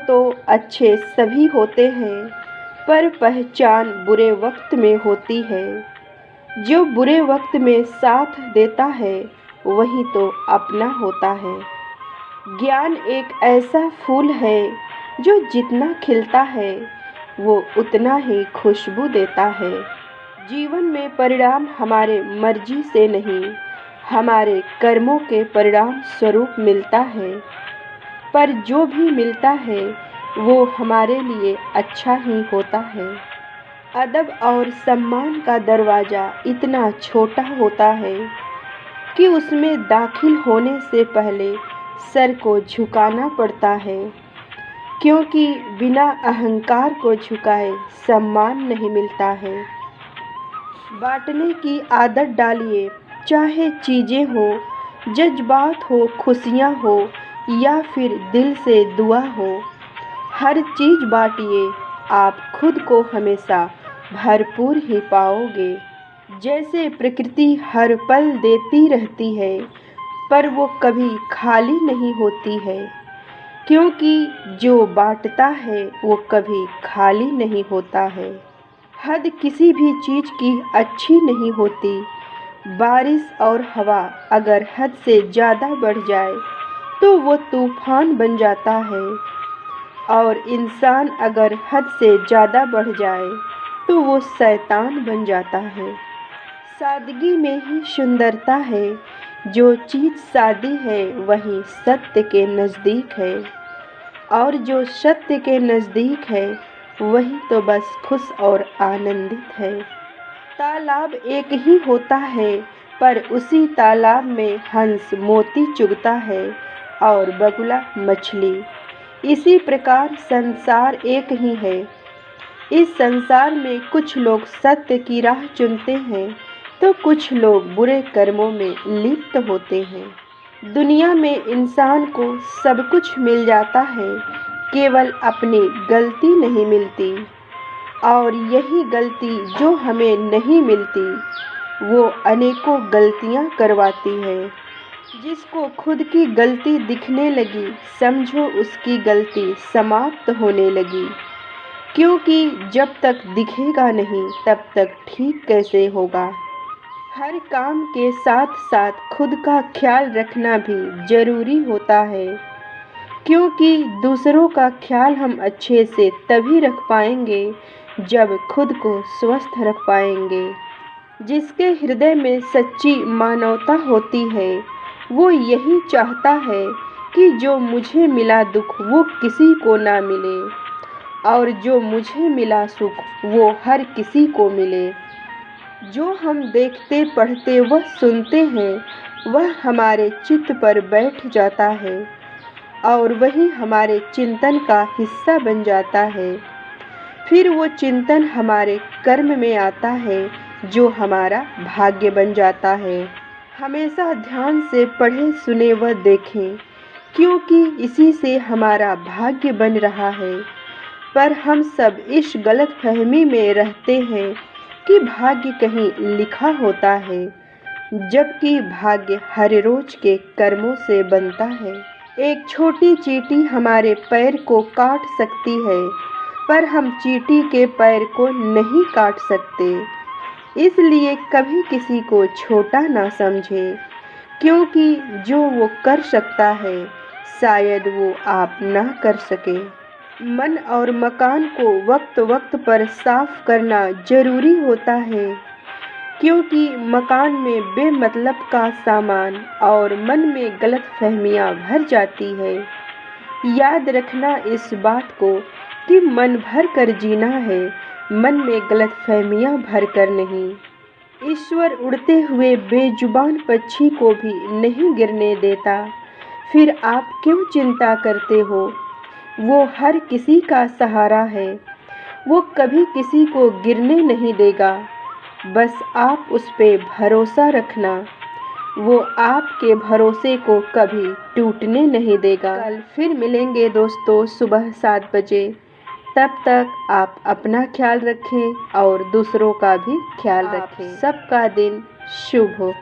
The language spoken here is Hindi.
तो अच्छे सभी होते हैं, पर पहचान बुरे वक्त में होती है। जो बुरे वक्त में साथ देता है वही तो अपना होता है। ज्ञान एक ऐसा फूल है जो जितना खिलता है वो उतना ही खुशबू देता है। जीवन में परिणाम हमारे मर्जी से नहीं, हमारे कर्मों के परिणाम स्वरूप मिलता है। पर जो भी मिलता है वो हमारे लिए अच्छा ही होता है। अदब और सम्मान का दरवाज़ा इतना छोटा होता है कि उसमें दाखिल होने से पहले सर को झुकाना पड़ता है, क्योंकि बिना अहंकार को झुकाए सम्मान नहीं मिलता है। बांटने की आदत डालिए, चाहे चीज़ें हो, जज्बात हो, खुशियाँ हो या फिर दिल से दुआ हो। हर चीज़ बांटिए, आप खुद को हमेशा भरपूर ही पाओगे। जैसे प्रकृति हर पल देती रहती है, पर वो कभी खाली नहीं होती है, क्योंकि जो बांटता है वो कभी खाली नहीं होता है। हद किसी भी चीज़ की अच्छी नहीं होती। बारिश और हवा अगर हद से ज़्यादा बढ़ जाए तो वो तूफान बन जाता है, और इंसान अगर हद से ज़्यादा बढ़ जाए तो वो शैतान बन जाता है। सादगी में ही सुंदरता है। जो चीज़ सादी है वही सत्य के नज़दीक है, और जो सत्य के नज़दीक है वही तो बस खुश और आनंदित है। तालाब एक ही होता है, पर उसी तालाब में हंस मोती चुगता है और बगुला मछली। इसी प्रकार संसार एक ही है। इस संसार में कुछ लोग सत्य की राह चुनते हैं तो कुछ लोग बुरे कर्मों में लिप्त होते हैं। दुनिया में इंसान को सब कुछ मिल जाता है, केवल अपनी गलती नहीं मिलती, और यही गलती जो हमें नहीं मिलती वो अनेकों गलतियां करवाती है। जिसको खुद की गलती दिखने लगी, समझो उसकी गलती समाप्त होने लगी, क्योंकि जब तक दिखेगा नहीं तब तक ठीक कैसे होगा। हर काम के साथ साथ खुद का ख्याल रखना भी ज़रूरी होता है, क्योंकि दूसरों का ख्याल हम अच्छे से तभी रख पाएंगे जब खुद को स्वस्थ रख पाएंगे। जिसके हृदय में सच्ची मानवता होती है वो यही चाहता है कि जो मुझे मिला दुख वो किसी को ना मिले, और जो मुझे मिला सुख वो हर किसी को मिले। जो हम देखते, पढ़ते व सुनते हैं वह हमारे चित्त पर बैठ जाता है, और वही हमारे चिंतन का हिस्सा बन जाता है। फिर वो चिंतन हमारे कर्म में आता है, जो हमारा भाग्य बन जाता है। हमेशा ध्यान से पढ़ें, सुने व देखें, क्योंकि इसी से हमारा भाग्य बन रहा है। पर हम सब इस गलत फहमी में रहते हैं कि भाग्य कहीं लिखा होता है, जबकि भाग्य हर रोज के कर्मों से बनता है। एक छोटी चींटी हमारे पैर को काट सकती है, पर हम चींटी के पैर को नहीं काट सकते। इसलिए कभी किसी को छोटा ना समझें, क्योंकि जो वो कर सकता है शायद वो आप ना कर सके। मन और मकान को वक्त वक्त पर साफ करना ज़रूरी होता है, क्योंकि मकान में बेमतलब का सामान और मन में गलतफहमियां भर जाती है। याद रखना इस बात को कि मन भर कर जीना है, मन में गलतफहमियां भर कर नहीं। ईश्वर उड़ते हुए बेजुबान पक्षी को भी नहीं गिरने देता, फिर आप क्यों चिंता करते हो? वो हर किसी का सहारा है, वो कभी किसी को गिरने नहीं देगा। बस आप उस पे भरोसा रखना, वो आपके भरोसे को कभी टूटने नहीं देगा। कल फिर मिलेंगे दोस्तों सुबह 7 बजे। तब तक आप अपना ख्याल रखें और दूसरों का भी ख्याल रखें। सबका दिन शुभ हो।